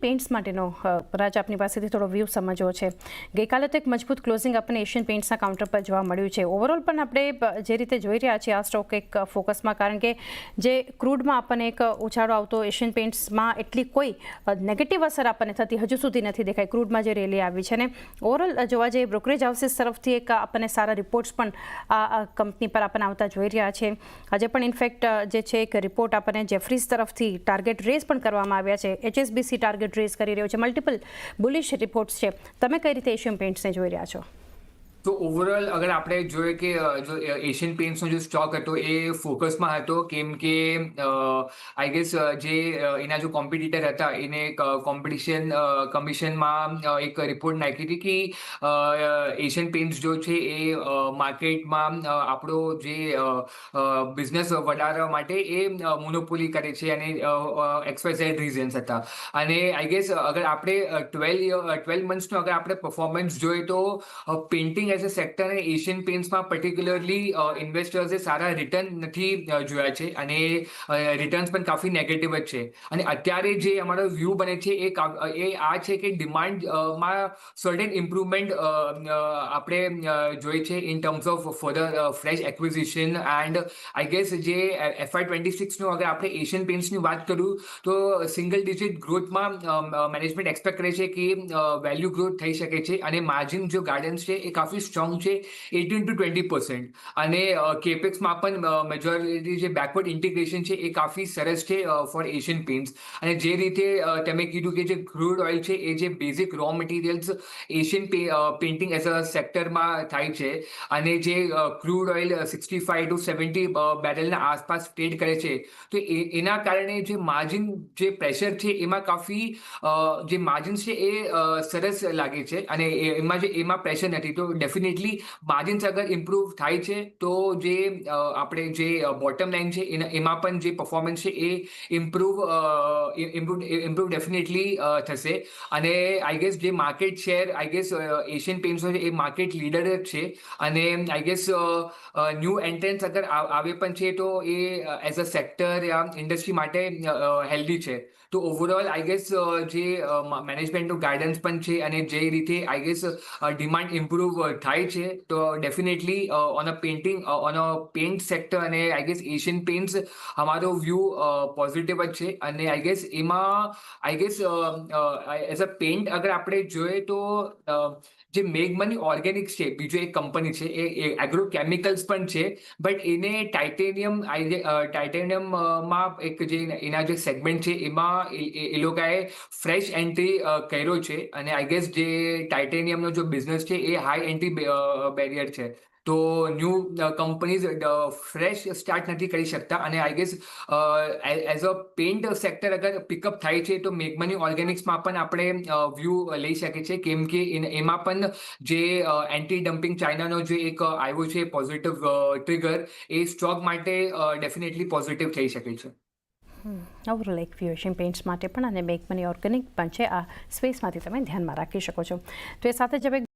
Paints માટેનો રાજ આપની પાસેથી થોડો વ્યૂ સમજવો છે. ગઈકાલે તો એક મજબૂત ક્લોઝિંગ આપણને એશિયન પેઇન્ટ્સના કાઉન્ટર પર જોવા મળ્યું છે. ઓવરઓલ પણ આપણે જે રીતે જોઈ રહ્યા છીએ આ સ્ટોક એક ફોકસમાં, કારણ કે જે ક્રૂડમાં આપણને એક ઉછાળો આવતો એશિયન પેઇન્ટ્સમાં એટલી કોઈ નેગેટિવ અસર આપણને થતી હજુ સુધી નથી દેખાઈ ક્રૂડમાં જે રેલી આવી છે. ને ઓવરઓલ જોવા જઈએ બ્રોકરેજ હાઉસીસ તરફથી એક આપણને સારા રિપોર્ટ્સ પણ આ કંપની પર આપણને આવતા જોઈ રહ્યા છે. આજે પણ ઇનફેક્ટ જે છે એક રિપોર્ટ આપણને જેફરીઝ તરફથી ટાર્ગેટ રેઝ પણ કરવામાં આવ્યા છે. HSBC ટાર્ગેટ રેઝ કરી રહ્યો છે. મલ્ટિપલ બુલિશ રિપોર્ટ્સ છે. તમે કઈ રીતે એશિયન પેઇન્ટ્સને જોઈ રહ્યા છો? તો ઓવરઓલ અગર આપણે જોઈએ કે જો એશિયન પેઇન્ટ્સનો જે સ્ટોક હતો એ ફોકસમાં હતો, કેમ કે આઈ ગેસ જે એના જો કોમ્પિટિટર હતા એને કોમ્પિટિશન કમિશનમાં એક રિપોર્ટ નાખી હતી કે એશિયન પેઇન્ટ્સ જો છે એ માર્કેટમાં આપણો જે બિઝનેસ વધારવા માટે એ મોનોપોલી કરે છે અને XYZ રીઝન્સ હતા. અને આઈ ગેસ અગર આપણે 12 મંથ્સનો અગર આપણે પરફોર્મન્સ જોઈએ તો પેઇન્ટિંગ એઝ અ સેક્ટર અને એશિયન પેઇન્ટ્સમાં પર્ટિક્યુલરલી ઇન્વેસ્ટર્સે સારા રિટર્ન નથી જોયા છે અને રિટર્ન્સ પણ કાફી નેગેટિવ જ છે. અને અત્યારે જે અમારો વ્યૂ બને છે એ આ છે કે ડિમાન્ડમાં સર્ટેન ઇમ્પ્રુવમેન્ટ આપણે જોઈએ છે in terms of further fresh acquisition. And I guess જે FY26નો અગર આપણે એશિયન પેઇન્ટ્સની વાત કરું તો સિંગલ ડિજિટ ગ્રોથમાં મેનેજમેન્ટ એક્સપેક્ટ કરે છે કે વેલ્યુ ગ્રોથ થઈ શકે છે અને માર્જિન જો ગાર્ડન્સ છે એ કાફી સ્ટ્રોંગ છે, 18 to 20%. અને કેપેક્સમાં પણ મેજોરિટી જે બેકવર્ડ ઇન્ટિગ્રેશન છે એ કાફી સરસ છે ફોર એશિયન પેઇન્ટ્સ. અને જે રીતે તમે કીધું કે જે ક્રૂડ ઓઇલ છે એ જે basic raw materials Asian painting as a સેક્ટરમાં થાય છે અને જે ક્રૂડ ઓઇલ 65 to 70 બેરલના આસપાસ ટ્રેડ કરે છે, તો એના કારણે જે માર્જિન જે પ્રેશર છે એમાં કાફી જે માર્જિન્સ છે એ સરસ લાગે છે અને એમાં પ્રેશર નથી. તો ડેફિનેટલી માર્જિન્સ અગર ઇમ્પ્રૂવ થાય છે તો જે આપણે જે બોટમ લાઇન છે એમાં પણ જે પરફોર્મન્સ છે એ ઇમ્પ્રૂવ ડેફિનેટલી થશે. અને આઈ ગેસ જે market share I guess Asian પેઇન્ટ્સનો છે એ માર્કેટ લીડર જ છે અને આઈ ગેસ ન્યૂ એન્ટ્રન્સ અગર આવે પણ છે તો એ એઝ અ સેક્ટર યા ઇન્ડસ્ટ્રી માટે હેલ્ધી છે. તો ઓવરઓલ આઈ ગેસ જે મેનેજમેન્ટનું ગાઈડન્સ પણ છે અને જે રીતે આઈ ગેસ ડિમાન્ડ ઇમ્પ્રૂવ થાય છે તો definitely on a paint sector અને આઈ ગેસ એશિયન પેઇન્ટ્સ અમારો વ્યૂ પોઝિટિવ જ છે. અને આઈ ગેસ એમાં I guess as a paint અગર આપણે જોઈએ તો જે મેગમની ઓર્ગેનિક્સ છે બીજો એક કંપની છે એ એગ્રો કેમિકલ્સ પણ છે, બટ એને ટાઇટેનિયમમાં એક જે એના જે સેગમેન્ટ છે એમાં એ લોકોએ ફ્રેશ એન્ટ્રી કર્યો છે. અને આઈ ગેસ જે ટાઇટેનિયમનો જો બિઝનેસ છે એ હાઈ એન્ટ્રી બેરિયર છે. તો ન્યૂ કંપનીઝ ફ્રેશ સ્ટાર્ટ નથી કરી શકતા અને I gas as a paint sector અગર પિકઅપ થાય છે તો મેગમની ઓર્ગેનિક્સમાં પણ આપણે વ્યૂ લઈ શકીએ છીએ, કેમ કે એમાં પણ જે એન્ટી ડમ્પિંગ ચાઇનાનો જે એક આવ્યો છે પોઝિટિવ ટ્રિગર એ સ્ટોક માટે ડેફિનેટલી પોઝિટિવ થઈ શકે છે. ઓવરઓલ એક વ્યૂ એશિયન પેઇન્ટ્સ માટે પણ અને મેગમની ઓર્ગેનિક પણ છે આ સ્પેસમાંથી તમે ધ્યાનમાં રાખી શકો છો. તો એ સાથે જ હવે